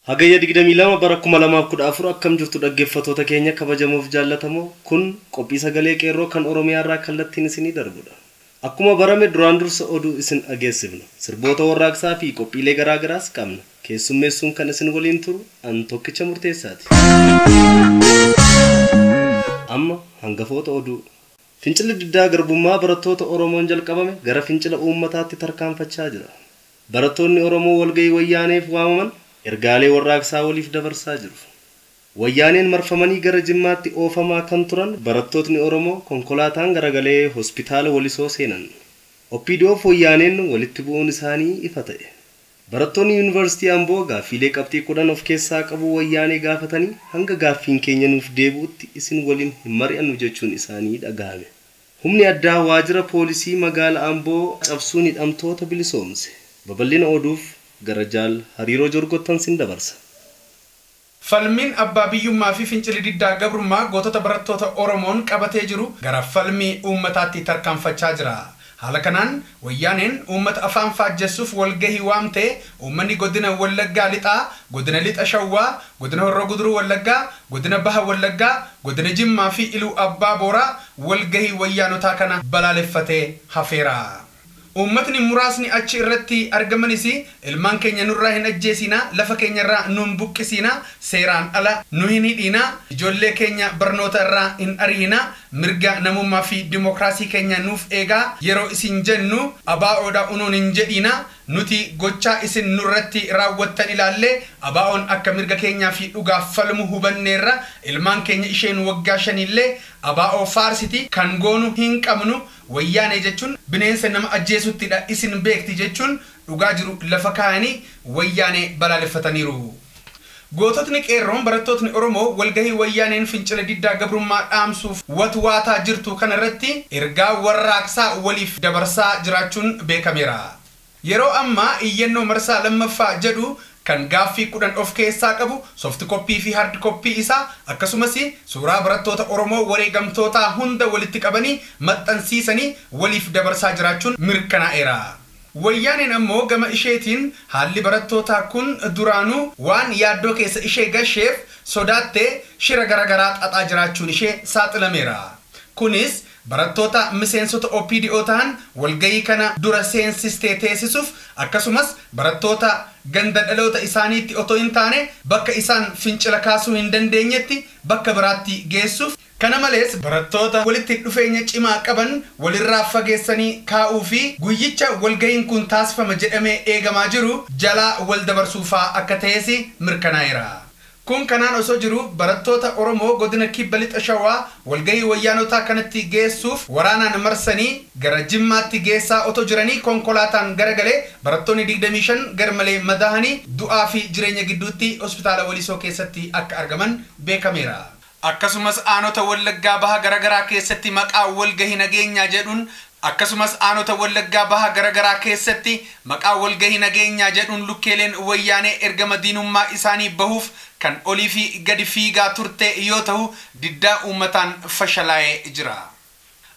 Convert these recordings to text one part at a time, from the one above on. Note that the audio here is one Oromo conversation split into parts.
Hagayya 22 bara 2014 akkam jirtu dhaggeeffattoota keenya kabajamuuf jaallatamoo kun qophii sagalee qeerroo kan Oromiyaa irraa kallattiin isinii darbudha. Akkuma barame duraan dursa oduu isin dhageessifna. Sirboota warraaqsaa fi qophiilee garaa garaas qabna. Keessummeessuun kan isin waliin turu an tokkicha murteessaati. Amma hangafoota oduu. Fincila diddaa garbummaa barattoota Oromoon jalqabame gara fincila uummataatti tarkaanfachaa jira. Barattoonni Oromoo walgahii wayyaaneef waamaman ergaalee warraaqsaa waliif dabarsaa jiru. Wayyaaneen marfamanii gara Jimmaatti oofamaa kan turan barattootni Oromoo konkolaataan garagalee hospitaala Walisoo seenan. Oppidoof wayyaaneen walitti bu'uun isaanii ifa ta'e. Barattoonni Yuunivarsiitii Amboo gaaffiilee qabxii 10 of keessaa qabu wayyaanee gaafatanii hanga gaaffiin keenya nuuf deebi'utti isin waliin hin mari'annu jechuun isaanii dhagahame. Humni addaa waajjira poolisii magaalaa Amboo cabsuun hidhamtoota bilisoomse. Babal'ina oduuf Garajal hariiroo jorgottan sin dabarsa. Falmiin abbaa biyyummaa fi fincilli diddaa gabrummaa gootota barattoota Oromoon qabatee jiru gara falmii uummataatti tarkaanfachaa jira. Haala kanaan wayyaaneen uummata afaan faajjessuuf walgahii waamtee uummanni godina Wallaggaa lixaa, godina lixa Shawwaa, godina Horroo Guduruu Wallaggaa, godina Baha Wallaggaa, godina Jimmaa fi Iluu Abbaa Booraa walgahii wayyaanotaa kana balaaleffatee hafeera. Uummatni muraasni achi irratti argamanis ilmaan keenya nurraa hin ajjeesina, lafa keenya irraa nun buqqisina, seeraan ala nu hin hidhina, ijoollee keenya barnoota irraa hin ariina, mirga namummaa fi dimookiraasii keenya nuuf eegaa, yeroo isin jennu abaa'oodha unuun hin jedhina, nuti gochaa isin nurratti raawwattan ilaalle abaa'oon akka mirga keenyaa fi dhugaaf falmu hubanneerra, ilmaan keenya isheen waggaa 5 illee abaa'oo faarsiti kan goonu hin qabnu. Wayyaanee jechuun bineensa nama ajjeesuttidha isin beekti jechuun dhugaa jiru lafa kaa'anii wayyaanee balaaleffataniiru. Goototni qeerroon barattootni Oromoo walgahii wayyaaneen fincila diddaa gabrummaa dhaamsuuf watwaataa jirtu kanarratti ergaa warraaqsaa waliif dabarsaa jiraachuun beekameera. Yeroo ammaa iyyannoo marsaa lammaffaa jedhu kan gaaffii 10 of keessaa qabu soft copy fi hard copy isaa akkasumas suuraa barattoota Oromoo wareegamtoota hunda walitti qabanii maxxansiisanii waliif dabarsaa jiraachuun mirkanaa'eera. Wayyaaneen ammoo gama isheetiin haalli barattoota kun duraanuu waan yaaddoo keessa ishee gasheef sodaattee shira garagaraa xaxaa jiraachuun ishee saaxilameera. Kunis barattoota miseensota OPDO ta'an walgahii kana dura seensistee teessisuuf akkasumas barattoota ganda dhaloota isaaniitti otoo hin taane bakka isaan fincila kaasuu hin dandeenyetti bakka biraatti geessuuf, kana malees barattoota walitti dhufeenya cimaa qaban walirraa fageessanii kaa'uu fi guyyicha walgahiin kun taasifama jedhamee eegamaa jiru jalaa wal dabarsuufaa akka ta'es mirkanaa'eera. Kun kanaan osoo jiru barattoota Oromoo godina Kibba Lixa Shawaa walgahii wayyaanotaa kanatti geessuuf waraanaan marsanii gara Jimmaatti geessaa otoo jiranii konkolaataan garagalee barattoonni 25 garmalee madaahanii du'aa fi jireenya gidduutti hospitaala Walisoo keessatti akka argaman beekameera. Akkasumas aanota Wallaggaa Baha garagaraa keessatti maqaa walgahii nageenyaa jedhuun akkasumas aanota Wallaggaa Baha garagaraa keessatti maqaa walgahii nageenyaa jedhuun lukkeeleen wayyaanee ergama diinummaa isaanii bahuuf kan olii fi gadi fiigaa turte yoo ta'u diddaa uummataan fashalaa'ee jira.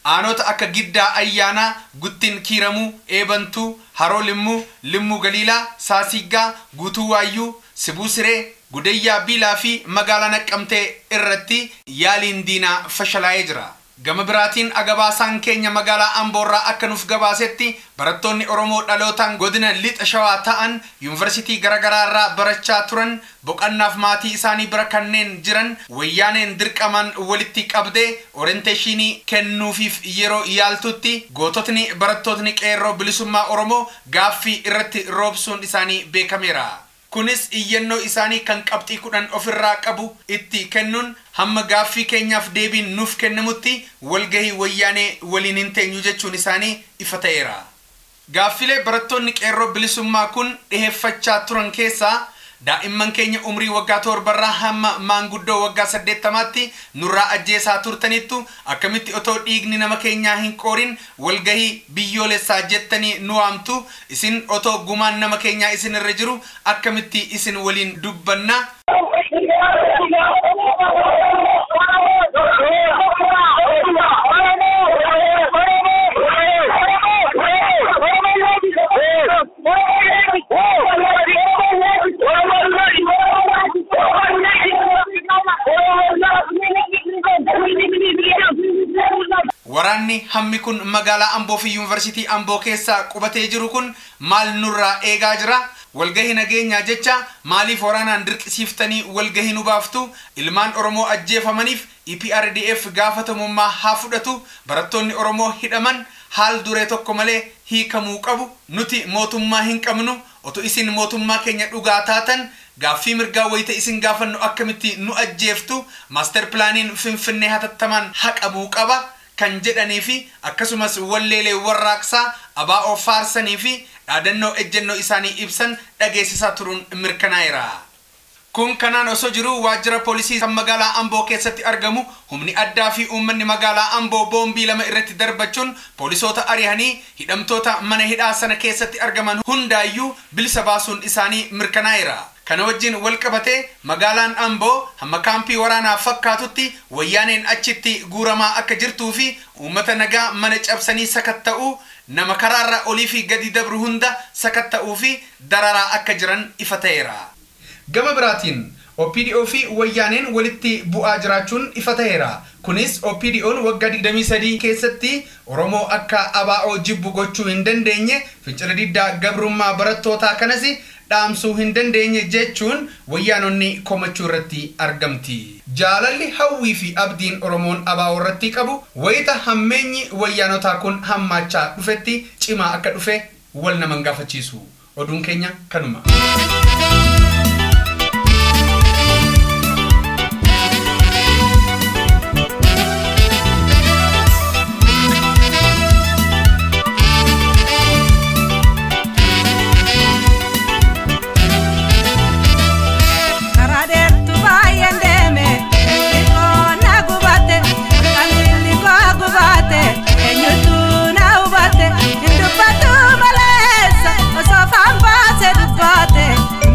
Aanota akka Giddaa Ayyaanaa, Guttin Kiiramuu, Eebantuu, Haroo Limmuu, Limmuu Galiilaa, Saasigaa, Guutuu Waayyuu, Sibuu Siree, Gudayyaa Biilaa fi magaalaa Naqqamtee irratti yaaliin diinaa fashalaa'ee jira. Gama biraatiin agabaasaan keenya magaalaa Amboorraa akka nuuf gabaasetti barattoonni Oromoo dhalootaan godina Lixa Shawaa ta'an yuunivarsiitii garagaraa irraa barachaa turan boqannaaf maatii isaanii bira kanneen jiran wayyaaneen dirqamaan walitti qabdee orienteeshinii kennuufiif yeroo yaaltutti goototni barattootni qeerroo bilisummaa Oromoo gaaffii irratti roobsuun isaanii beekameera. Kunis iyyannoo isaanii kan qabxii 10 ofirraa qabu itti kennuun hamma gaaffii keenyaaf deebiin nuuf kennamutti walgahii wayyaanee waliin hin teenyu jechuun isaanii ifa ta'eera. Gaaffilee barattoonni qeerroo bilisummaa kun dhiheeffachaa turan keessaa daa'imman keenya umrii waggaa 7 irraa hamma maanguddoo waggaa 80tti nurraa ajjeesaa turtanittu akkamitti otoo dhiigni nama keenyaa hin qoorin walgahii biyyoolessaa jettanii nu waamtu, isin otoo gumaan nama keenyaa isin irra jiru akkamitti isin waliin dubbanna. waraanni hammi kun magaalaa Amboo fi Yuunivarsiitii Amboo keessa qubatee jiru kun maal nurraa eegaa jira? Walgahii nageenyaa jecha maaliif waraanaan dirqisiiftanii walgahii nu baaftu? Ilmaan Oromoo ajjeefamaniif EPRDF gaafatamummaa haa fudhatu. Barattoonni Oromoo hidhaman haal duree tokko malee hiikamuu qabu. Nuti mootummaa hin qabnu. Otu isin mootummaa keenya dhugaa taatan gaaffii mirgaa wayita isin gaafannu akkamitti nu ajjeeftu? Master plaaniin Finfinnee hatattamaan haqamuu qaba kan jedhanii fi akkasumas walleelee warraaqsaa ABO faarsanii fi dhaadannoo ejjennoo isaanii ibsan dhageessisaa turuun mirkanaa'eera. Kun kanaan osoo jiru waajjira poolisii kan magaalaa Amboo keessatti argamu humni addaa fi uummanni magaalaa Amboo boombii lama irratti darbachuun poolisoota ari'anii hidhamtoota mana hidhaa sana keessatti argaman hundaayyuu bilisa baasuun isaanii mirkanaa'eera. Kana wajjin wal qabatee magaalaan Amboo hamma kaampii waraanaa fakkaatutti wayyaaneen achitti guuramaa akka jirtuu fi uummata nagaa mana cabsanii sakatta'uu nama karaarra olii fi gadi dabru hunda sakatta'uu fi dararaa akka jiran ifa ta'eera. Gama biraatiin OPDO fi wayyaaneen walitti bu'aa jiraachuun ifa ta'eera. Kunis OPDO'n waggaa 23 keessatti Oromoo akka ABO jibbu gochuu hin dandeenye fincila diddaa gabrummaa barattootaa kanas dhaamsuu hin dandeenye jechuun wayyaanonni komachuu irratti argamti. Jaalalli hawwii fi abdiin Oromoon ABO irratti qabu wayita hammeenyi wayyaanotaa kun hammaachaa dhufetti cimaa akka dhufe wal naman gaafachiisu. Oduun keenya kanuma. Indubatu malesa, osofamba se dubate.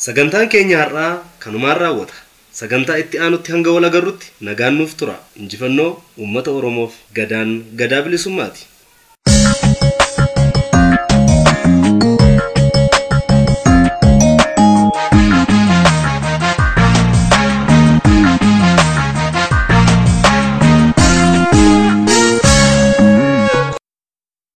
Sagantaan keenya har'aa kanumaan raawwata. Sagantaa itti aanutti hanga wal agarrutti nagaan nuuf tura. Injifannoo uummata Oromoof. Gadaan gadaa bilisummaati.